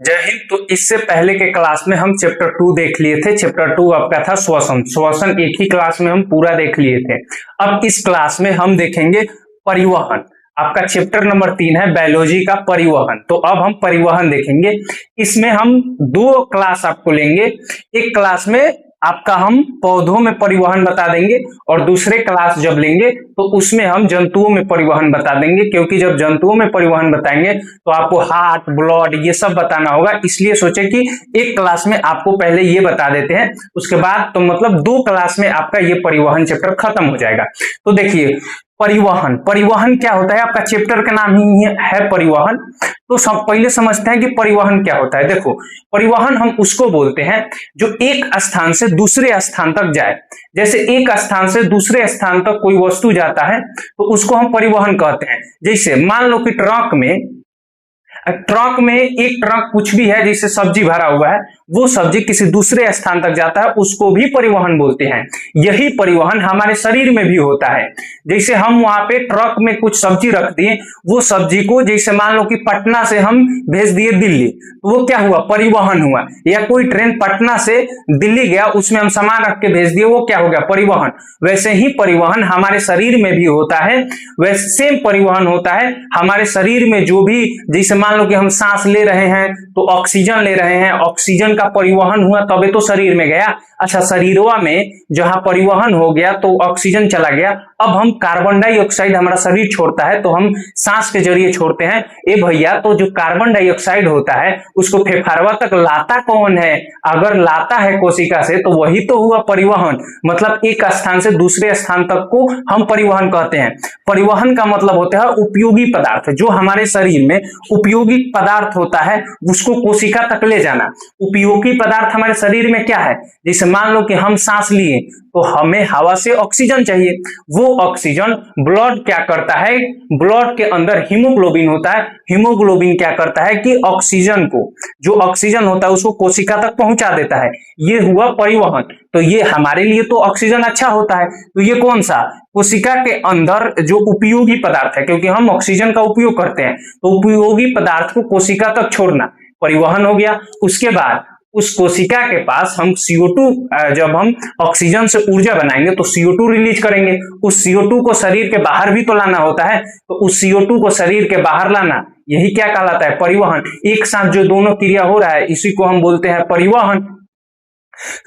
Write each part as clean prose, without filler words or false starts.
जय हिंद। तो इससे पहले के क्लास में हम चैप्टर 2 देख लिए थे। चैप्टर 2 आपका था श्वसन एक ही क्लास में हम पूरा देख लिए थे। अब इस क्लास में हम देखेंगे परिवहन। आपका चैप्टर नंबर 3 है बायोलॉजी का परिवहन। तो अब हम परिवहन देखेंगे। इसमें हम दो क्लास आपको लेंगे। एक क्लास में आपका हम पौधों में परिवहन बता देंगे और दूसरे क्लास जब लेंगे तो उसमें हम जंतुओं में परिवहन बता देंगे, क्योंकि जब जंतुओं में परिवहन बताएंगे तो आपको हार्ट, ब्लड ये सब बताना होगा। इसलिए सोचे कि एक क्लास में आपको पहले ये बता देते हैं, उसके बाद तो मतलब दो क्लास में आपका ये परिवहन चैप्टर खत्म हो जाएगा। तो देखिए परिवहन क्या होता है। आपका चैप्टर का नाम ही है परिवहन। तो सब पहले समझते हैं कि परिवहन क्या होता है। देखो, परिवहन हम उसको बोलते हैं जो एक स्थान से दूसरे स्थान तक जाए। जैसे एक स्थान से दूसरे स्थान तक कोई वस्तु जाता है तो उसको हम परिवहन कहते हैं। जैसे मान लो कि ट्रक में एक ट्रक कुछ भी है, जैसे सब्जी भरा हुआ है, वो सब्जी किसी दूसरे स्थान तक जाता है, उसको भी परिवहन बोलते हैं। यही परिवहन हमारे शरीर में भी होता है। जैसे हम वहां पे ट्रक में कुछ सब्जी रख दिए, वो सब्जी को जैसे मान लो कि पटना से हम भेज दिए दिल्ली, तो वो क्या हुआ, परिवहन हुआ। या कोई ट्रेन पटना से दिल्ली गया, उसमें हम सामान रख के भेज दिए, वो क्या हो गया, परिवहन। वैसे ही परिवहन हमारे शरीर में भी होता है। वैसे सेम परिवहन होता है हमारे शरीर में। जो भी जैसे मान लो कि हम सांस ले रहे हैं तो ऑक्सीजन ले रहे हैं, ऑक्सीजन का परिवहन हुआ तबे तो शरीर में गया। अच्छा, शरीरवा में जहां परिवहन हो गया तो ऑक्सीजन चला गया। अब हम कार्बन डाइऑक्साइड हमारा शरीर छोड़ता है तो हम सांस के जरिए छोड़ते हैं। ए भैया, तो जो कार्बन डाइऑक्साइड होता है उसको फेफड़वा तक लाता कौन है? अगर लाता है कोशिका से तो वही तो हुआ परिवहन। मतलब एक स्थान से दूसरे स्थान तक को हम परिवहन कहते हैं। परिवहन का मतलब होता है उपयोगी पदार्थ। जो हमारे शरीर में उपयोगी पदार्थ होता है उसको कोशिका तक ले जाना। उपयोगी पदार्थ हमारे शरीर में क्या है? जैसे मान लो कि हम सांस लिए तो हमें हवा से ऑक्सीजन चाहिए। वो ऑक्सीजन ब्लड क्या करता है, ब्लड के अंदर हीमोग्लोबिन होता है। हीमोग्लोबिन क्या करता है कि ऑक्सीजन को, जो ऑक्सीजन होता है उसको कोशिका तक पहुंचा देता है। ये हुआ परिवहन। तो ये हमारे लिए तो ऑक्सीजन अच्छा होता है। तो ये कौन सा, कोशिका के अंदर जो उपयोगी पदार्थ है, क्योंकि हम ऑक्सीजन का उपयोग करते हैं, तो उपयोगी पदार्थ को कोशिका तक छोड़ना परिवहन हो गया। उसके बाद उस कोशिका के पास हम CO2, जब हम ऑक्सीजन से ऊर्जा बनाएंगे तो CO2 रिलीज करेंगे। उस CO2 को शरीर के बाहर भी तो लाना होता है। तो उस CO2 को शरीर के बाहर लाना, यही क्या कहलाता है, परिवहन। एक साथ जो दोनों क्रिया हो रहा है इसी को हम बोलते हैं परिवहन।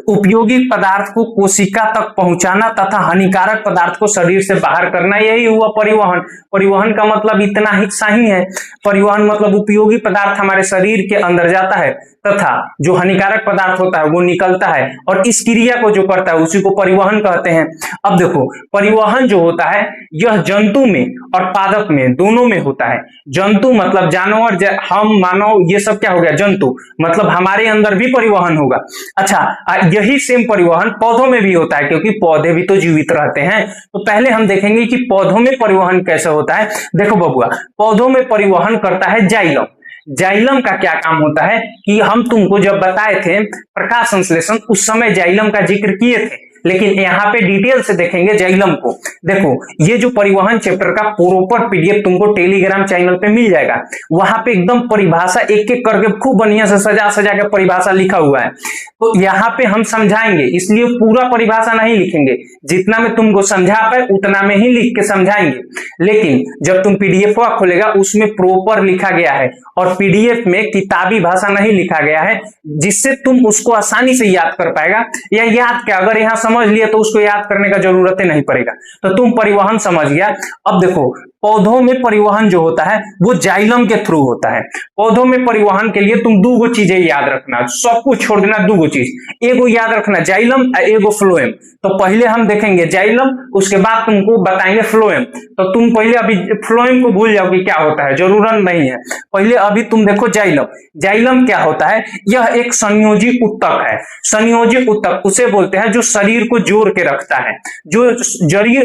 उपयोगी पदार्थ को कोशिका तक पहुंचाना तथा हानिकारक पदार्थ को शरीर से बाहर करना, यही हुआ परिवहन। परिवहन का मतलब इतना ही सही है। परिवहन मतलब उपयोगी पदार्थ हमारे शरीर के अंदर जाता है तथा जो हानिकारक पदार्थ होता है वो निकलता है, और इस क्रिया को जो करता है उसी को परिवहन कहते हैं। अब देखो, परिवहन जो होता है यह जंतु में और पादप में दोनों में होता है। जंतु मतलब जानवर, हम मानव, ये सब क्या हो गया, जंतु। मतलब हमारे अंदर भी परिवहन होगा। अच्छा, यही सेम परिवहन पौधों में भी होता है, क्योंकि पौधे भी तो जीवित रहते हैं। तो पहले हम देखेंगे कि पौधों में परिवहन कैसे होता है। देखो बबुआ, पौधों में परिवहन करता है जाइलम। जाइलम का क्या काम होता है कि हम तुमको जब बताए थे प्रकाश संश्लेषण, उस समय जाइलम का जिक्र किए थे, लेकिन यहाँ पे डिटेल से देखेंगे जाइलम को। देखो, ये जो परिवहन चैप्टर का प्रॉपर PDF तुमको टेलीग्राम चैनल पे मिल जाएगा। वहां पे एकदम परिभाषा एक एक करके खूब बढ़िया से सजा सजा के परिभाषा लिखा हुआ है। तो यहाँ पे हम समझाएंगे, इसलिए पूरा परिभाषा नहीं लिखेंगे, जितना में तुमको समझा पाए उतना में ही लिख के समझाएंगे। लेकिन जब तुम PDF खोलेगा उसमें प्रॉपर लिखा गया है, और PDF में किताबी भाषा नहीं लिखा गया है, जिससे तुम उसको आसानी से याद कर पाएगा। या याद क्या, अगर यहाँ समझ लिया तो उसको याद करने का जरूरत ही नहीं पड़ेगा। तो तुम परिवहन समझ गया। अब देखो, पौधों में परिवहन जो होता है वो जाइलम के थ्रू होता है। पौधों में परिवहन के लिए तुम दो चीजें याद रखना, सब कुछ छोड़ देना, दो चीज। एगो याद रखना जाइलम, एगो फ्लोएम। तो पहले हम देखेंगे जाइलम, उसके बाद तुमको बताएंगे फ्लोएम। तो तुम पहले अभी फ्लोएम को भूल जाओ कि क्या होता है, जरूरत नहीं है। पहले अभी तुम देखो जाइलम। जाइलम क्या होता है, यह एक संयोजी उत्तक है। संयोजी उत्तक उसे बोलते हैं जो शरीर को जोड़ के रखता है। जो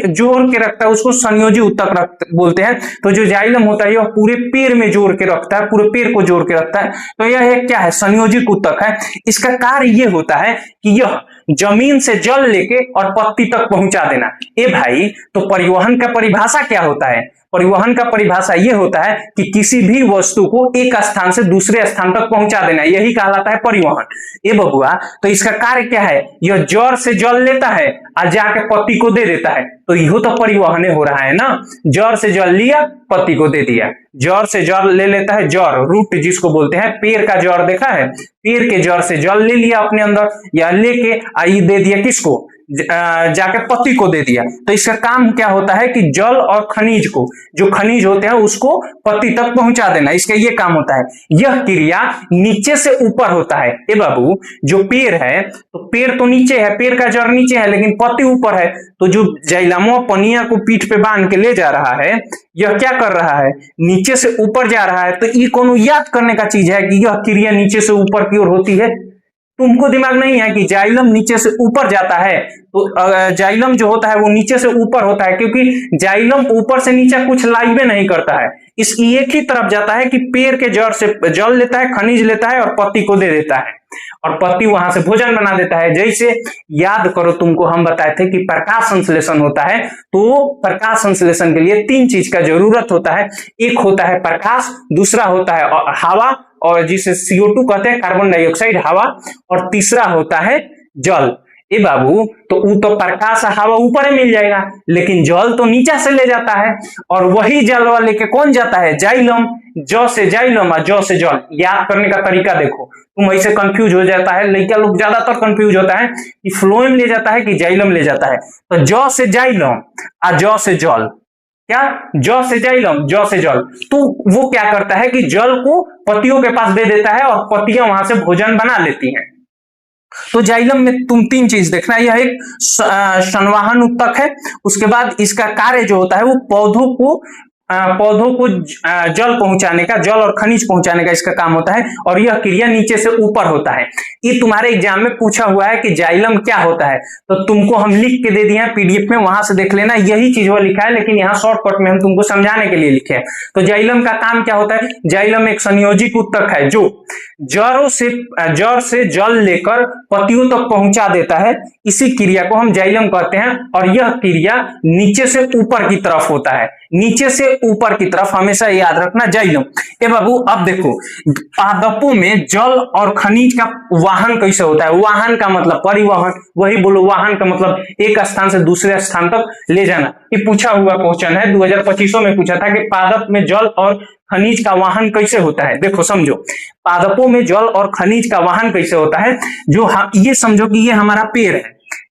जोड़ के रखता है उसको संयोजी उत्तक बोलते हैं। तो जो जाइलम होता है यह पूरे पेड़ में जोड़ के रखता है, पूरे पेड़ को जोड़ के रखता है। तो यह एक क्या है, संयोजी उत्तक है। इसका कार्य यह होता है कि यह जमीन से जल लेके और पत्ती तक पहुंचा देना। ए भाई, तो परिवहन का परिभाषा क्या होता है? परिवहन का परिभाषा ये होता है कि किसी भी वस्तु को एक स्थान से दूसरे स्थान तक पहुंचा देना, यही कहलाता है परिवहन। ये बबुआ, तो इसका कार्य क्या है? यह जड़ से जल लेता है और जाके पत्ती को दे देता है, तो यह तो परिवहन हो रहा है ना। जड़ से जल लिया, पत्ती को दे दिया। जड़ से जड़ ले लेता है, जड़ रूट जिसको बोलते हैं, पेड़ का जड़ देखा है, पेड़ के जड़ से जल ले लिया अपने अंदर, या लेके आई दे दिया किसको? जाके पत्ती को दे दिया। तो इसका काम क्या होता है कि जल और खनिज को, जो खनिज होते हैं उसको पत्ती तक पहुंचा देना, इसका ये काम होता है। यह क्रिया नीचे से ऊपर होता है। ए बाबू, जो पेड़ है तो पेड़ तो नीचे है, पेड़ का जड़ नीचे है, लेकिन पत्ती ऊपर है। तो जो जाइलमो पनिया को पीठ पे बांध के ले जा रहा है, यह क्या कर रहा है? नीचे से ऊपर जा रहा है। तो ये कोनो याद करने का चीज है कि यह क्रिया नीचे से ऊपर की ओर होती है। तुमको दिमाग नहीं है कि जाइलम नीचे से ऊपर जाता है, तो जाइलम जो होता है वो नीचे से ऊपर होता है, क्योंकि जाइलम ऊपर से नीचे कुछ लाइवे नहीं करता है, इस एक ही तरफ जाता है कि पेड़ के जड़ से जल लेता है, खनिज लेता है और पत्ती को दे देता है, और पत्ती वहां से भोजन बना देता है। जैसे याद करो, तुमको हम बताए थे कि प्रकाश संश्लेषण होता है, तो प्रकाश संश्लेषण के लिए 3 चीज का जरूरत होता है। एक होता है प्रकाश, दूसरा होता है हवा, और जिसे CO2 कहते हैं, कार्बन डाइऑक्साइड, हवा, और तीसरा होता है जल। ए बाबू, तो वो तो प्रकाश हवा ऊपर ही मिल जाएगा, लेकिन जल तो नीचे से ले जाता है, और वही जल लेके कौन जाता है? जाइलम। ज से जाइलम और ज से जल। याद करने का तरीका देखो, तुम ऐसे कंफ्यूज हो जाता है, लड़का लोग ज्यादातर कंफ्यूज होता है कि फ्लोएम ले जाता है कि जाइलम ले जाता है। तो ज से जाइलम और ज से जल, क्या? ज से जाइलम, ज से जल। तो वो क्या करता है कि जल को पत्तियों के पास दे देता है और पत्तियां वहां से भोजन बना लेती हैं। तो जाइलम में तुम 3 चीज देखना, यह एक संवहन उत्तक है। उसके बाद इसका कार्य जो होता है वो पौधों को जल पहुंचाने का, जल और खनिज पहुंचाने का इसका काम होता है, और यह क्रिया नीचे से ऊपर होता है। ये तुम्हारे एग्जाम में पूछा हुआ है कि जाइलम क्या होता है, तो तुमको हम लिख के दे दिए हैं PDF में, वहां से देख लेना। यही चीज वो लिखा है, लेकिन यहाँ शॉर्टकट में हम तुमको समझाने के लिए लिखे हैं। तो जाइलम का काम क्या होता है? जाइलम एक संयोजित उत्तक है जो जड़ से जल लेकर पत्तियों तक पहुंचा देता है। इसी क्रिया को हम जाइलम कहते हैं, और यह क्रिया नीचे से ऊपर की तरफ होता है। नीचे से ऊपर की तरफ हमेशा याद रखना जाइलम। ए बाबू, अब देखो, पादपों में जल और खनिज का वाहन कैसे होता है? वाहन का मतलब परिवहन, वही बोलो, वाहन का मतलब एक स्थान से दूसरे स्थान तक ले जाना। ये पूछा हुआ क्वेश्चन है, 2025 में पूछा था कि पादप में जल और खनिज का वाहन कैसे होता है। देखो समझो, पादपों में जल और खनिज का वाहन कैसे होता है। जो ये समझो कि ये हमारा पेड़ है,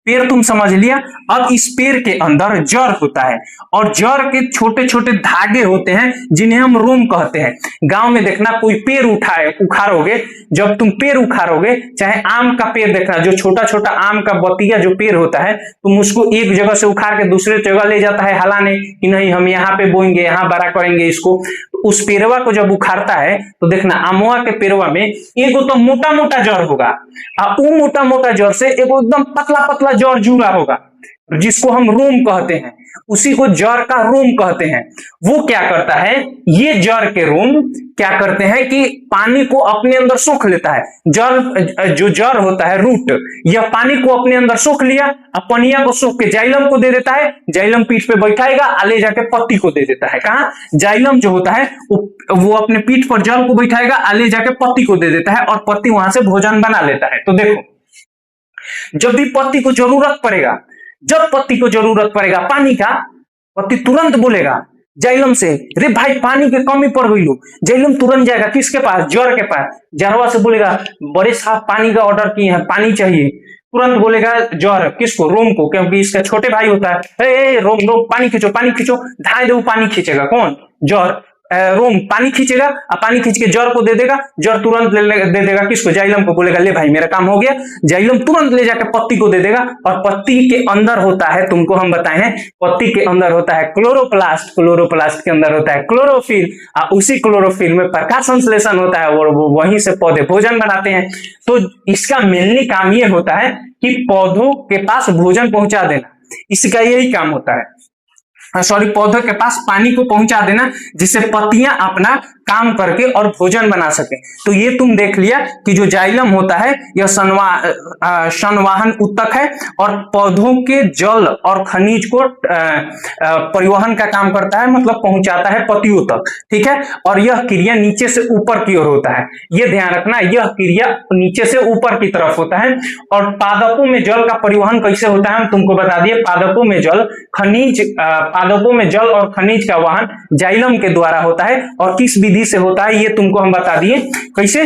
पेड़ तुम समझ लिया। अब इस पेड़ के अंदर जड़ होता है, और जड़ के छोटे छोटे धागे होते हैं जिन्हें हम रोम कहते हैं। गांव में देखना, कोई पेड़ उखाड़ोगे, जब तुम पेड़ उखाड़ोगे, चाहे आम का पेड़ देखना, जो छोटा छोटा आम का बतिया जो पेड़ होता है, तुम उसको एक जगह से उखाड़ के दूसरे जगह ले जाता है हलाने कि नहीं हम यहाँ पे बोएंगे, यहाँ बड़ा करेंगे इसको। उस पेड़वा को जब उखाड़ता है तो देखना, आमवा के पेड़वा में एगो तो मोटा मोटा जड़ होगा, और वो मोटा मोटा जड़ से एगो एकदम पतला पतला जड़ जुड़ा होगा, जिसको हम रोम कहते हैं। उसी को जड़ का रोम कहते हैं। वो क्या करता है, ये जड़ के रोम क्या करते हैं कि पानी को अपने अंदर सोख लेता है। जो जड़ होता है, रूट, यह पानी को अपने अंदर सोख लिया, अपनिया को सोख के जाइलम को दे देता है। जाइलम पीठ पे बैठाएगा, आले जाके पत्ती को दे देता है। कहा? जाइलम जो होता है वो अपने पीठ पर जल को बैठाएगा, आले जाके पत्ती को दे देता है, और पत्ती वहां से भोजन बना लेता है। तो देखो, जब भी पत्ती को जरूरत पड़ेगा, जब पत्ती को जरूरत पड़ेगा पानी का, पत्ती तुरंत बोलेगा जाइलम से, रे भाई पानी की कमी पड़ गई लो। जाइलम तुरंत जाएगा किसके पास? जड़ के पास। जड़वा से बोलेगा, बड़े साहब पानी का ऑर्डर किए हैं, पानी चाहिए। तुरंत बोलेगा जड़ किसको? रोम को, क्योंकि इसका छोटे भाई होता है। रोम पानी खींचो, पानी खींचो, धाए दे पानी खींचेगा। कौन? जड़। रोम पानी खींचेगा, और पानी खींच के जड़ को दे देगा। जड़ तुरंत दे देगा किसको? जाइलम को। बोलेगा ले भाई मेरा काम हो गया। जाइलम तुरंत ले जाकर पत्ती को दे देगा, और पत्ती के अंदर होता है, तुमको हम बताए हैं, पत्ती के अंदर होता है क्लोरोप्लास्ट, क्लोरोप्लास्ट के अंदर होता है क्लोरोफिल, और उसी क्लोरोफिल में प्रकाश संश्लेषण होता है, और वो वहीं से पौधे भोजन बनाते हैं। तो इसका मेनली काम ये होता है कि पौधों के पास भोजन पहुंचा देना, इसका यही काम होता है। पौधों के पास पानी को पहुंचा देना, जिससे पत्तियां अपना काम करके और भोजन बना सके। तो ये तुम देख लिया कि जो जाइलम होता है यह संवहन ऊतक है और पौधों के जल और खनिज को परिवहन का काम करता है, मतलब पहुंचाता है पत्तियों तक, ठीक है। और यह क्रिया नीचे से ऊपर की ओर होता है, यह ध्यान रखना, यह क्रिया नीचे से ऊपर की तरफ होता है। और पादपों में जल का परिवहन कैसे होता है हम तुमको बता दिए। पादपों में जल और खनिज का वहन जाइलम के द्वारा होता है। और किस विधि से होता है ये तुमको हम बता दिए। कैसे?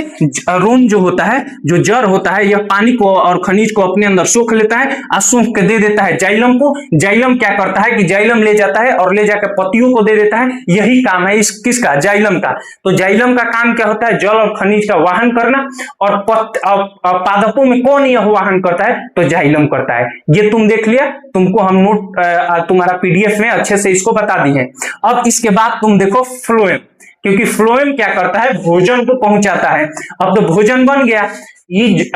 रोम जो होता है, जो जड़ होता है, यह पानी को और खनिज को अपने अंदर सोख लेता है और सोख के दे देता है जाइलम को। जाइलम क्या करता है कि जाइलम ले जाता है और ले जाकर पत्तियों को दे देता है। यही काम है किसका? जाइलम का। तो जाइलम का काम क्या होता है? जल और खनिज का वाहन करना। और पादपों में कौन यह वाहन करता है? तो जाइलम करता है। ये तुम देख लिया, तुमको हम नोट तुम्हारा पीडीएफ में अच्छे से इसको बता दी है। अब इसके बाद तुम देखो फ्लोएम, क्योंकि फ्लोएम क्या करता है? भोजन को पहुंचाता है। अब तो भोजन बन गया, ये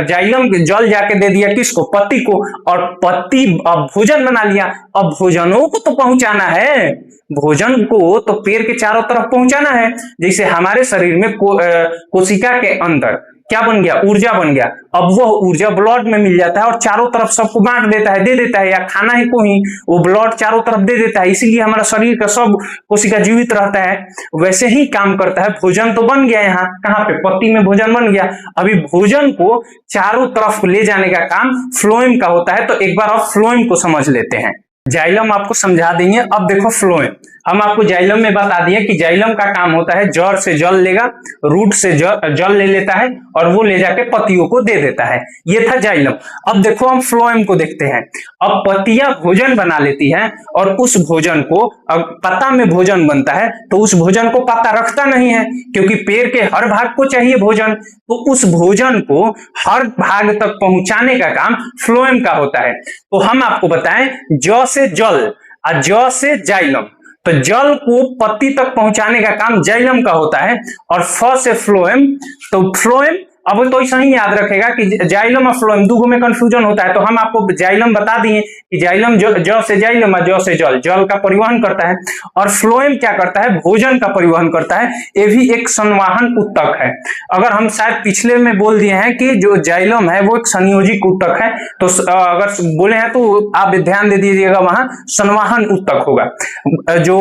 जाइलम जल जाके दे दिया किसको? पत्ती को, और पत्ती अब भोजन बना लिया। अब भोजनों को तो पहुंचाना है, भोजन को तो पेड़ के चारों तरफ पहुंचाना है। जैसे हमारे शरीर में कोशिका के अंदर क्या बन गया? ऊर्जा बन गया। अब वो ऊर्जा ब्लड में मिल जाता है और चारों तरफ सबको बांट देता है, दे देता है, या खाना ही को ही वो ब्लड चारों तरफ दे देता है, इसीलिए हमारा शरीर का सब कोशिका जीवित रहता है। वैसे ही काम करता है। भोजन तो बन गया, यहाँ कहाँ पे? पत्ती में भोजन बन गया। अभी भोजन को चारों तरफ ले जाने का काम फ्लोएम का होता है। तो एक बार आप फ्लोएम को समझ लेते हैं। जाइलम आपको समझा देंगे। अब देखो फ्लोएम, हम आपको जाइलम में बता दिए कि जाइलम का काम होता है जड़ से जल लेगा, रूट से जल ले लेता है और वो ले जाके पत्तियों को दे देता है। ये था जाइलम। अब देखो हम फ्लोएम को देखते हैं। अब पत्तियां भोजन बना लेती हैं और उस भोजन को, अब पत्ता में भोजन बनता है तो उस भोजन को पत्ता रखता नहीं है, क्योंकि पेड़ के हर भाग को चाहिए भोजन। तो उस भोजन को हर भाग तक पहुंचाने का काम फ्लोएम का होता है। तो हम आपको बताएं, ज से जल और ज से जाइलम। तो जल को पत्ती तक पहुंचाने का काम जाइलम का होता है। और फ से फ्लोएम, तो फ्लोएम अब तो ऐसा ही याद रखेगा कि जाइलम और फ्लोएम दो में कंफ्यूजन होता है। तो हम आपको जाइलम बता दिए कि जाइलम ज से जाइलम और ज से जल का परिवहन करता है। और फ्लोएम क्या करता है? भोजन का परिवहन करता है। ये भी एक संवाहन ऊतक है। अगर हम शायद पिछले में बोल दिए हैं कि जो जाइलम है वो एक संयोजिक ऊतक है, तो अगर बोले हैं तो आप ध्यान दे दीजिएगा, वहां संवाहन ऊतक होगा। जो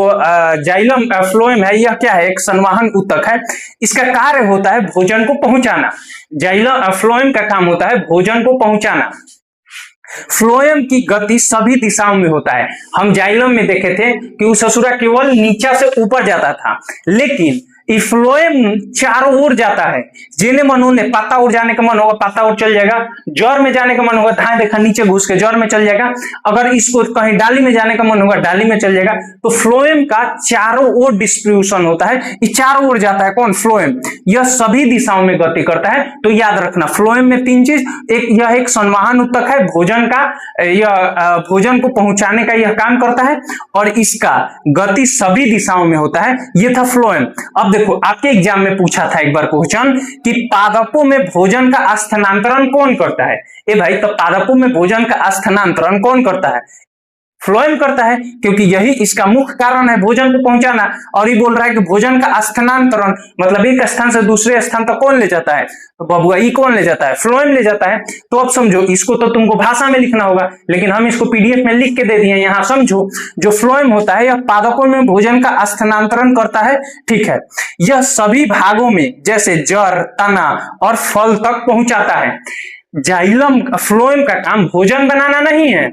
जाइलम फ्लोएम है यह क्या है? एक संवाहन ऊतक है। इसका कार्य होता है भोजन को पहुंचाना। जाइलम फ्लोएम का काम होता है भोजन को पहुंचाना। फ्लोएम की गति सभी दिशाओं में होता है। हम जाइलम में देखे थे कि वो ससुरा केवल नीचे से ऊपर जाता था, लेकिन फ्लोएम चारों ओर जाता है। जिन्हें मन होने पत्ता ओर जाने का मन होगा पत्ता ओर चल जाएगा, जड़ में जाने का मन होगा धाए देखा नीचे घुस के जड़ में चल जाएगा, अगर इसको कहीं डाली में जाने का मन होगा डाली में चल जाएगा। तो फ्लोएम का चारों ओर डिस्ट्रीब्यूशन होता है, ये चारों ओर जाता है। कौन? फ्लोएम। यह सभी दिशाओं में गति करता है। तो याद रखना फ्लोएम में तीन चीज, एक यह एक संवाहन ऊतक है, भोजन का, यह भोजन को पहुंचाने का यह काम करता है, और इसका गति सभी दिशाओं में होता है। यह था फ्लोएम। अब देखो आपके एग्जाम में पूछा था एक बार क्वेश्चन कि पादपों में भोजन का स्थानांतरण कौन करता है? ए भाई, तो पादपों में भोजन का स्थानांतरण कौन करता है? फ्लोएम करता है, क्योंकि यही इसका मुख्य कारण है भोजन को पहुंचाना। और ये बोल रहा है कि भोजन का स्थानांतरण मतलब एक स्थान से दूसरे स्थान तक कौन ले जाता है? तो बबुआ ये कौन ले जाता है? फ्लोएम ले जाता है। तो अब समझो, इसको तो तुमको भाषा में लिखना होगा, लेकिन हम इसको पीडीएफ में लिख के दे दिए। यहाँ समझो, जो फ्लोएम होता है यह पादपों में भोजन का स्थानांतरण करता है, ठीक है। यह सभी भागों में जैसे जड़, तना और फल तक पहुंचाता है। जाइलम फ्लोएम का काम भोजन बनाना नहीं है,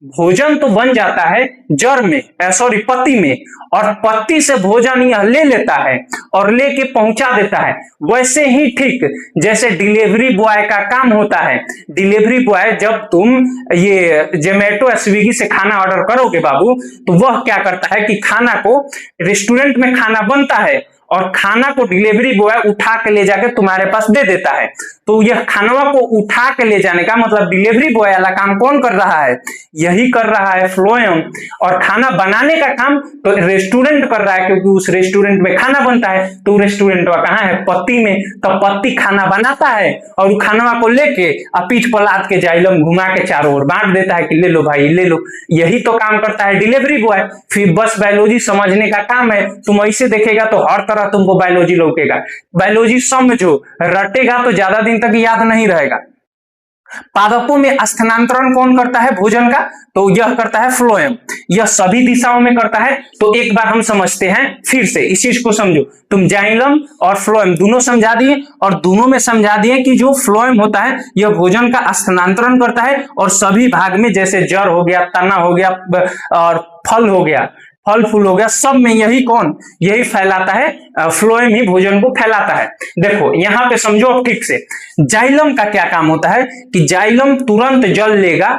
भोजन तो बन जाता है जड़ में, पत्ती में, और पत्ती से भोजन यह ले लेता है और लेके पहुंचा देता है। वैसे ही ठीक जैसे डिलीवरी बॉय का काम होता है। डिलीवरी बॉय, जब तुम ये जोमेटो स्विगी से खाना ऑर्डर करोगे बाबू, तो वह क्या करता है कि खाना को, रेस्टोरेंट में खाना बनता है और खाना को डिलीवरी बॉय उठा के ले जाके तुम्हारे पास दे देता है। तो यह खाना को उठा के ले जाने का मतलब डिलीवरी बॉय वाला काम कौन कर रहा है? यही कर रहा है फ्लोएम। और खाना बनाने का काम तो रेस्टोरेंट कर रहा है, क्योंकि उस रेस्टोरेंट में खाना बनता है। तो रेस्टोरेंट कहाँ है? पत्ती में। तो पत्ती खाना बनाता है और खाना को लेके पीठ पलाद के जाइलम घुमा के चारों ओर बांट देता है कि ले लो भाई ले लो। यही तो काम करता है डिलीवरी बॉय। फिर बस बायोलॉजी समझने का काम है। तुम ऐसे देखेगा तो हर तरह तरह तुमको बायोलॉजी लौकेगा। बायोलॉजी समझो, रटेगा तो ज्यादा दिन तक याद नहीं रहेगा। पादपों में स्थानांतरण कौन करता है भोजन का? तो यह करता है फ्लोएम। यह सभी दिशाओं में करता है। तो एक बार हम समझते हैं फिर से, इस चीज को समझो। तुम जाइलम और फ्लोएम दोनों समझा दिए, और दोनों में समझा दिए कि जो फ्लोएम होता है यह भोजन का स्थानांतरण करता है, और सभी भाग में, जैसे जड़ हो गया, तना हो गया और फल हो गया, फल फूल हो गया, सब में यही कौन, यही फैलाता है, फ्लोएम ही भोजन को फैलाता है। देखो यहां पे समझो अब ठीक से, जाइलम का क्या काम होता है कि जाइलम तुरंत जल लेगा,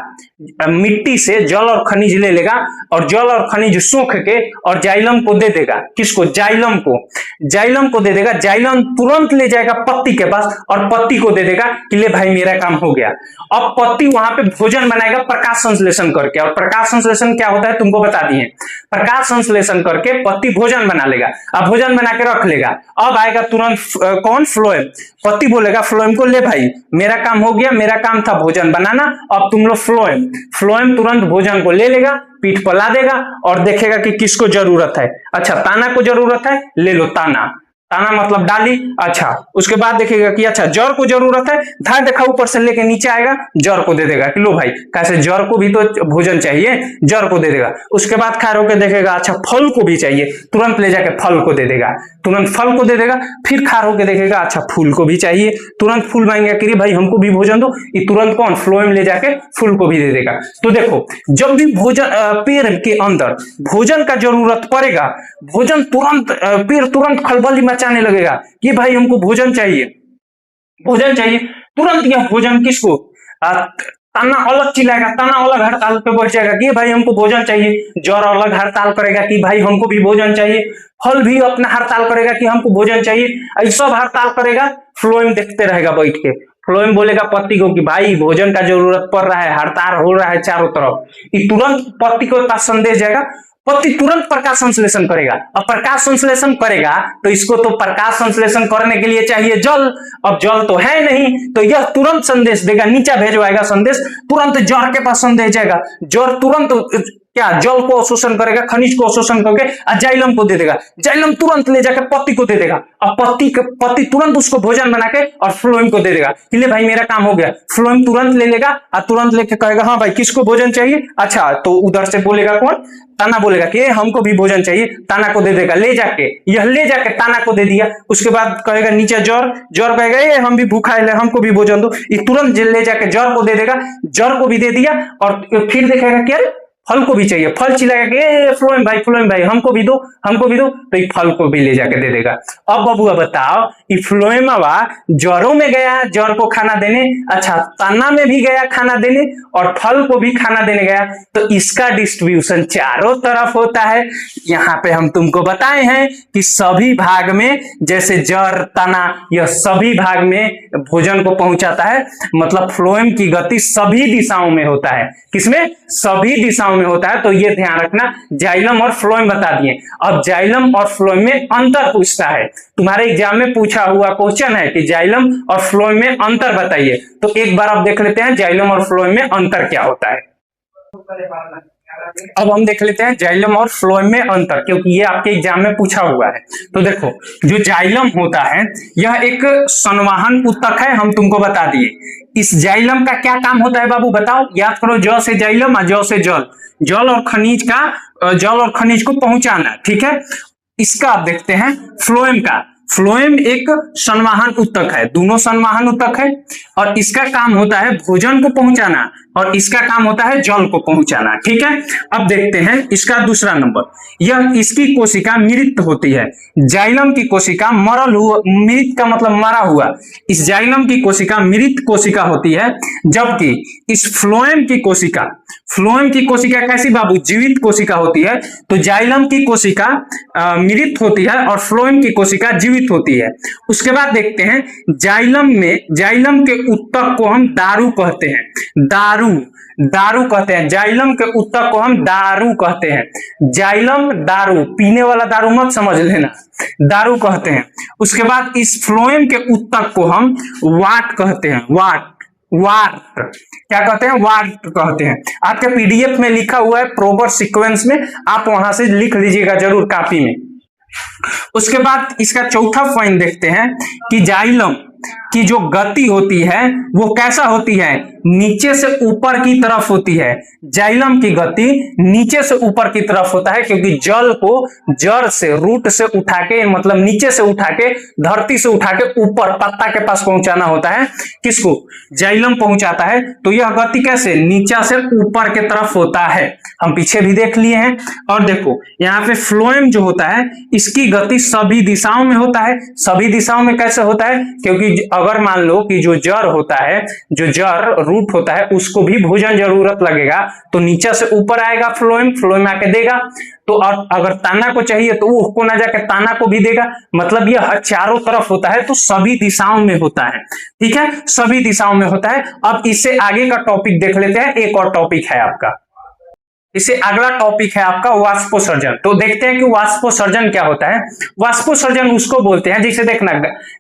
मिट्टी से जल और खनिज ले लेगा, और जल और खनिज सोख के और जाइलम को दे देगा। किसको? जाइलम को। जाइलम को दे देगा। जाइलम तुरंत ले जाएगा पत्ती के पास और पत्ती को दे देगा कि ले भाई मेरा काम हो गया। अब पत्ती वहां पे भोजन बनाएगा प्रकाश संश्लेषण करके, और प्रकाश संश्लेषण क्या होता है तुमको बता दिए। प्रकाश संश्लेषण करके पत्ती भोजन बना लेगा, अब भोजन बना के रख लेगा। अब आएगा तुरंत कौन? फ्लोएम। पत्ती बोलेगा फ्लोएम को, ले भाई मेरा काम हो गया, मेरा काम था भोजन बनाना, अब तुम लोग फ्लोएम। फ्लोएम तुरंत भोजन को ले लेगा, पीठ पर ला देगा और देखेगा कि किसको जरूरत है। अच्छा ताना को जरूरत है, ले लो ताना। ताना मतलब डाली। अच्छा उसके बाद देखेगा कि अच्छा जड़ को जरूरत है, धार देखा ऊपर से लेके नीचे आएगा, जड़ को दे देगा कि लो भाई, कैसे जड़ को भी तो भोजन चाहिए, जड़ को दे देगा। उसके बाद खार होकर देखेगा अच्छा फल को भी चाहिए, तुरंत ले जाके फल को दे देगा, तुरंत फल को दे देगा। फिर खार होकर देखेगा अच्छा फूल को भी चाहिए, तुरंत फूल मांगेगा कि भाई हमको भी भोजन दो, ये तुरंत कौन? फ्लोएम ले जाके फूल को भी दे देगा। तो देखो जब भी भोजन पेड़ के अंदर भोजन का जरूरत पड़ेगा, भोजन तुरंत पेड़ तुरंत खलबली मचाने लगेगा कि भाई हमको भोजन चाहिए, भोजन चाहिए। तुरंत यह भोजन किसको? तना अलग चिल्लाएगा, तना अलग हड़ताल पे बैठ जाएगा कि भाई हमको भोजन चाहिए। जड़ अलग हड़ताल करेगा कि भाई हमको भी भोजन चाहिए। फल भी अपना हड़ताल करेगा कि हमको भोजन चाहिए। ऐसा हड़ताल करेगा, फ्लोएम देखते रहेगा बैठ के। फ्लोएम बोलेगा पत्ती को कि भाई भोजन का जरूरत पड़ रहा है, हड़ताल हो रहा है चारों तरफ। ये तुरंत पत्ती को पास संदेश जाएगा, पत्ती तुरंत प्रकाश संश्लेषण करेगा। अब प्रकाश संश्लेषण करेगा तो इसको तो प्रकाश संश्लेषण करने के लिए चाहिए जल, अब जल तो है नहीं, तो यह तुरंत संदेश देगा, नीचे भेजवाएगा संदेश, तुरंत जड़ के पास संदेश जाएगा। जड़ तुरंत क्या जल को अवशोषण करेगा, खनिज को अवशोषण करके जाइलम को दे देगा। जाइलम तुरंत ले जाकर पत्ती को दे देगा, अब पत्ती तुरंत उसको भोजन बना के और फ्लोएम को दे देगा कि ले भाई मेरा काम हो गया। फ्लोएम तुरंत ले लेगा और तुरंत लेके कहेगा हाँ भाई किसको भोजन चाहिए? अच्छा तो उधर से बोलेगा कौन? ताना बोलेगा कि हमको भी भोजन चाहिए, ताना को दे देगा। ले जाके यह ले जाके ताना को दे दिया। उसके बाद कहेगा नीचे जड़, जड़ कहेगा ये हम भी भूखा है, हमको भी भोजन दो। ये तुरंत ले जाके जड़ को दे देगा, जड़ को भी दे दिया। और फिर देखेगा कि अरे फल को भी चाहिए, फल चिल्लाएगा कि फ्लोएम भाई हमको भी दो, हमको भी दो, तो ये फल को भी ले जाके दे देगा। अब बबुआ बताओ ये फ्लोएमवा जड़ों में गया जड़ को खाना देने, अच्छा तना में भी गया खाना देने, और फल को भी खाना देने गया, तो इसका डिस्ट्रीब्यूशन चारों तरफ होता है। यहाँ पे हम तुमको बताए हैं कि सभी भाग में, जैसे जड़ तना, यह सभी भाग में भोजन को पहुंचाता है। मतलब फ्लोएम की गति सभी दिशाओं में होता है। किसमें? सभी दिशाओं में होता है। तो ये ध्यान रखना, जाइलम और फ्लोएम बता दिए। अब जाइलम और फ्लोएम में अंतर पूछता है, तुम्हारे एग्जाम में पूछा हुआ क्वेश्चन है कि जाइलम और फ्लोएम में अंतर बताइए। तो एक बार आप देख लेते हैं जाइलम और फ्लोएम में अंतर क्या होता है। अब हम देख लेते हैं जाइलम और फ्लोएम में अंतर, क्योंकि ये आपके एग्जाम में पूछा हुआ है। तो देखो जो जाइलम होता है यह एक संवहन ऊतक है, हम तुमको बता दिए। इस जाइलम का क्या काम होता है बाबू बताओ? याद करो, ज से जाइलम और ज से जल, जल और खनिज को पहुंचाना। ठीक है, इसका आप देखते हैं फ्लोएम का। फ्लोएम एक संवहन ऊतक है, दोनों संवहन ऊतक है, और इसका काम होता है भोजन को पहुंचाना और इसका काम होता है जल को पहुंचाना। ठीक है, अब देखते हैं इसका दूसरा नंबर। यह इसकी कोशिका मृत होती है। जाइलम की कोशिका मरल हुआ, मृत का मतलब मरा हुआ, इस जाइलम की कोशिका मृत कोशिका होती है, जबकि इस फ्लोएम की कोशिका कैसी बाबू? जीवित कोशिका होती है। तो जाइलम की कोशिका मृत होती है और फ्लोएम की कोशिका जीवित होती है। उसके बाद देखते हैं जाइलम के ऊतक को हम दारू कहते हैं। दारू कहते हैं, जाइलम के ऊतक को हम दारू कहते हैं। जाइलम दारू, पीने वाला दारू मत समझ लेना, दारू कहते हैं। उसके बाद इस फ्लोएम के ऊतक को हम वाट कहते हैं। वाट क्या कहते हैं? वाट कहते हैं। आपके पीडीएफ में लिखा हुआ है प्रॉपर सीक्वेंस में, आप वहां से लिख लीजिएगा जरूर कॉपी में। उसके बाद इसका चौथा पॉइंट देखते हैं कि जाइलम की जो गति होती है वो कैसा होती है, नीचे से ऊपर की तरफ होती है। जाइलम की गति नीचे से ऊपर की तरफ होता है, क्योंकि जल को जड़ से, रूट से उठा के, मतलब नीचे से उठा के, धरती से उठा के ऊपर पत्ता के पास पहुंचाना होता है। किसको? जाइलम पहुंचाता है। तो यह गति कैसे, नीचे से ऊपर की तरफ होता है। हम पीछे भी देख लिए हैं। और देखो यहाँ पे फ्लोएम जो होता है इसकी गति सभी दिशाओं में होता है। सभी दिशाओं में कैसे होता है, क्योंकि अगर मान लो कि जो जड़ होता है, जो जड़ रूट होता है, उसको भी भोजन जरूरत लगेगा, तो नीचे से ऊपर आएगा फ्लोएम आके देगा। तो अगर ताना को चाहिए तो वो को ना जाकर ताना को भी देगा। मतलब यह चारों तरफ होता है, तो सभी दिशाओं में होता है। ठीक है, सभी दिशाओं में होता है। अब इससे आगे का टॉपिक देख लेते हैं। एक और टॉपिक है आपका, इससे अगला टॉपिक है आपका वाष्पोसर्जन। तो देखते हैं कि वाष्पोसर्जन क्या होता है। वाष्पोसर्जन उसको बोलते हैं, जैसे देखना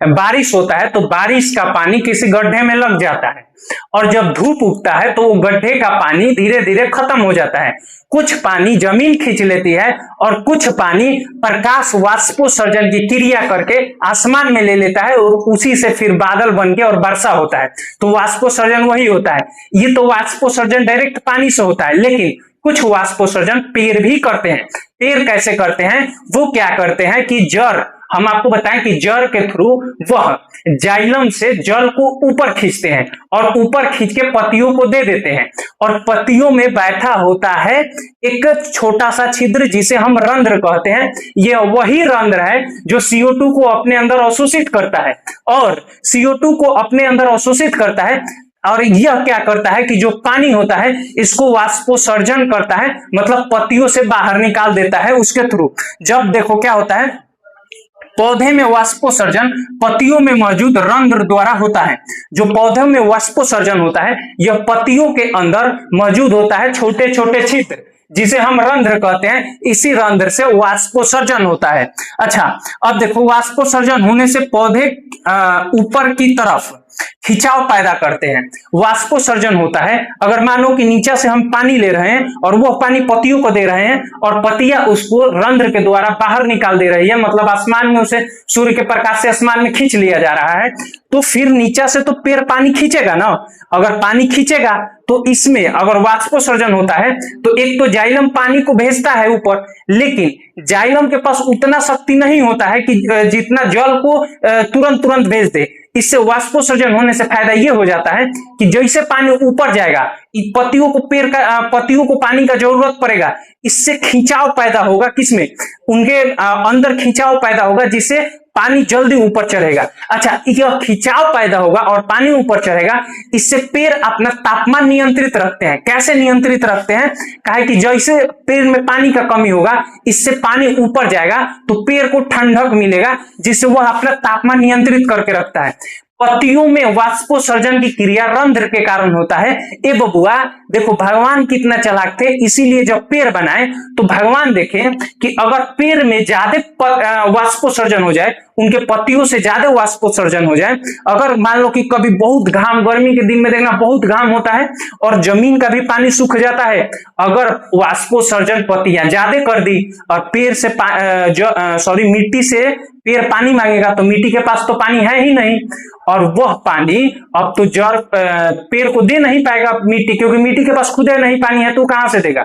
बारिश होता है तो बारिश का पानी किसी गड्ढे में लग जाता है, और जब धूप उगता है तो वो गड्ढे का पानी धीरे धीरे खत्म हो जाता है। कुछ पानी जमीन खींच लेती है और कुछ पानी प्रकाश वाष्पोसर्जन की क्रिया करके आसमान में ले लेता है, और उसी से फिर बादल बन के और वर्षा होता है। तो वाष्पोसर्जन वही होता है। ये तो वाष्पोसर्जन डायरेक्ट पानी से होता है, लेकिन कुछ वाष्पोसर्जन पेड़ भी करते हैं। पेड़ कैसे करते हैं, वो क्या करते हैं कि जड़, हम आपको बताएं कि जड़ के थ्रू वह जाइलम से जल को ऊपर खींचते हैं, और ऊपर खींच के पत्तियों को दे देते हैं। और पत्तियों में बैठा होता है एक छोटा सा छिद्र, जिसे हम रंध्र कहते हैं। यह वही रंध्र है जो CO2 को अपने अंदर अवशोषित करता है, और CO2 को अपने अंदर अवशोषित करता है। और यह क्या करता है कि जो पानी होता है इसको वाष्पोसर्जन करता है, मतलब पत्तियों से बाहर निकाल देता है उसके थ्रू। जब देखो क्या होता है, पौधे में वाष्पोसर्जन पत्तियों में मौजूद रंध्र द्वारा होता है। जो पौधे में वाष्पोसर्जन होता है यह पत्तियों के अंदर मौजूद होता है, छोटे छोटे छिद्र, जिसे हम रंध्र कहते हैं। इसी रंध्र से वाष्पोसर्जन होता है। अच्छा, अब देखो वाष्पोसर्जन होने से पौधे ऊपर की तरफ खिंचाव पैदा करते हैं। वाष्पोसर्जन होता है, अगर मानो कि नीचे से हम पानी ले रहे हैं और वो पानी पत्तियों को दे रहे हैं, और पत्तियां उसको रंध्र के द्वारा बाहर निकाल दे रही है, मतलब आसमान में उसे सूर्य के प्रकाश से आसमान में खींच लिया जा रहा है। तो फिर नीचे से तो पेड़ पानी खींचेगा ना। अगर पानी खींचेगा तो इसमें अगर वाष्पोसर्जन होता है तो एक तो जाइलम पानी को भेजता है ऊपर, लेकिन जाइलम के पास उतना शक्ति नहीं होता है कि जितना जल को तुरंत भेज दे। इससे वाष्पोसर्जन होने से फायदा यह हो जाता है कि जैसे पानी ऊपर जाएगा, पत्तियों को पानी का जरूरत पड़ेगा। इससे खिंचाव पैदा होगा, किसमें, उनके अंदर खिंचाव पैदा होगा, जिससे पानी जल्दी ऊपर चढ़ेगा। अच्छा, यह खिंचाव पैदा होगा और पानी ऊपर चढ़ेगा। इससे पेड़ अपना तापमान नियंत्रित रखते हैं। कैसे नियंत्रित रखते हैं, कहा कि जैसे पेड़ में पानी का कमी होगा, इससे पानी ऊपर जाएगा तो पेड़ को ठंडक मिलेगा, जिससे वह अपना तापमान नियंत्रित करके रखता है। पत्तियों में वाष्पोसर्जन की क्रिया रंध्र के कारण होता है। ए बबुआ, देखो भगवान कितना चालाक थे, इसीलिए जब पेड़ बनाए तो भगवान देखे कि अगर पेड़ में ज्यादा वाष्पोसर्जन हो जाए, उनके पत्तियों से ज्यादा वाष्पोसर्जन हो जाए, अगर मान लो कि कभी बहुत घाम, गर्मी के दिन में देखना बहुत घाम होता है और जमीन का भी पानी सूख जाता है, अगर वाष्पोसर्जन पत्तियां ज्यादा कर दी और पेड़ से मिट्टी से पेड़ पानी मांगेगा तो मिट्टी के पास तो पानी है ही नहीं, और वह पानी अब तो जड़ पेड़ को दे नहीं पाएगा मिट्टी, क्योंकि मिट्टी के पास खुद नहीं पानी है, तो कहां से देगा।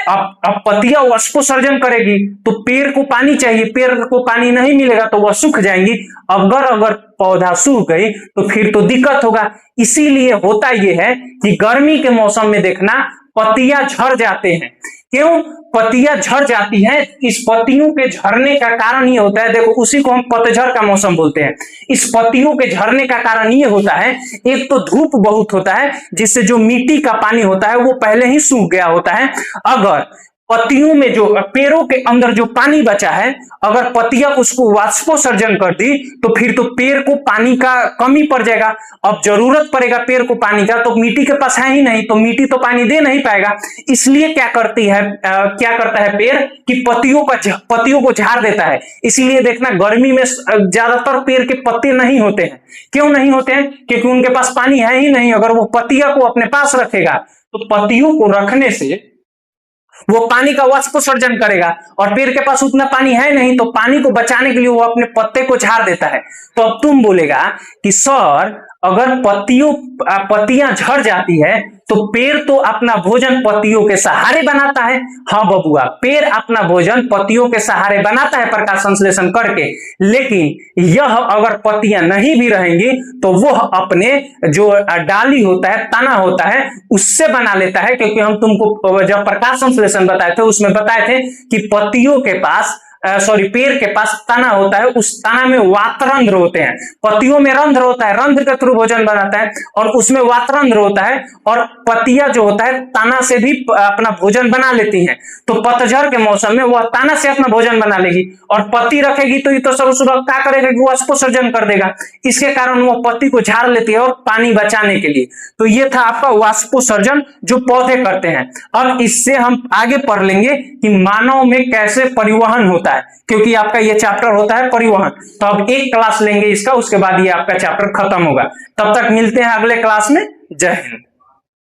अब पत्तियां वाष्पोसर्जन करेगी तो पेड़ को पानी चाहिए, पेड़ को पानी नहीं मिलेगा तो वह सूख जाएंगी। अगर पौधा सूख गई तो फिर तो दिक्कत होगा। इसीलिए होता यह है कि गर्मी के मौसम में देखना पत्तियां झड़ जाते हैं। क्यों पत्तियां झड़ जाती हैं? इस पत्तियों के झड़ने का कारण ये होता है, देखो उसी को हम पतझड़ का मौसम बोलते हैं। इस पत्तियों के झड़ने का कारण ये होता है, एक तो धूप बहुत होता है, जिससे जो मिट्टी का पानी होता है वो पहले ही सूख गया होता है। अगर पत्तियों में जो पेड़ों के अंदर जो पानी बचा है, अगर पत्तियां उसको वाष्पोसर्जन कर दी तो फिर तो पेड़ को पानी का कमी पड़ जाएगा। अब जरूरत पड़ेगा पेड़ को पानी का, तो मिट्टी के पास है ही नहीं, तो मिट्टी तो पानी दे नहीं पाएगा। इसलिए क्या करता है पेड़ कि पत्तियों को झाड़ देता है। इसीलिए देखना गर्मी में ज्यादातर पेड़ के पत्ते नहीं होते हैं। क्यों नहीं होते हैं? क्योंकि उनके पास पानी है ही नहीं। अगर वो पत्तियों को अपने पास रखेगा तो पत्तियों को रखने से वो पानी का वाष्पोत्सर्जन करेगा, और पेड़ के पास उतना पानी है नहीं, तो पानी को बचाने के लिए वो अपने पत्ते को झाड़ देता है। तो अब तुम बोलेगा कि सर अगर पत्तियां झड़ जाती है तो पेड़ तो अपना भोजन पत्तियों के सहारे बनाता है। हाँ बबुआ, पेड़ अपना भोजन पत्तियों के सहारे बनाता है प्रकाश संश्लेषण करके, लेकिन यह अगर पत्तियां नहीं भी रहेंगी तो वह अपने जो डाली होता है, तना होता है, उससे बना लेता है। क्योंकि हम तुमको जब प्रकाश संश्लेषण बताए थे उसमें बताए थे कि पत्तियों के पास पेड़ के पास तना होता है, उस तना में वातरंध्र होते हैं। पत्तियों में रंध्र होता है, रंध्र के थ्रू भोजन बनाता है, और उसमें वातरंध्र होता है, और पत्तियां जो होता है तना से भी अपना भोजन बना लेती हैं। तो पतझड़ के मौसम में वह तना से अपना भोजन बना लेगी, और पत्ती रखेगी तो ये तो सब सुबह क्या करेगा कि वाष्पोत्सर्जन कर देगा। इसके कारण वो पत्ती को झाड़ लेती है और पानी बचाने के लिए। तो ये था आपका वाष्पोत्सर्जन जो पौधे करते हैं। अब इससे हम आगे पढ़ लेंगे कि मानव में कैसे परिवहन होता है, क्योंकि आपका ये चैप्टर होता है परिवहन। तो अब एक क्लास लेंगे इसका, उसके बाद ये आपका चैप्टर खत्म होगा। तब तक मिलते हैं अगले क्लास में। जय हिंद।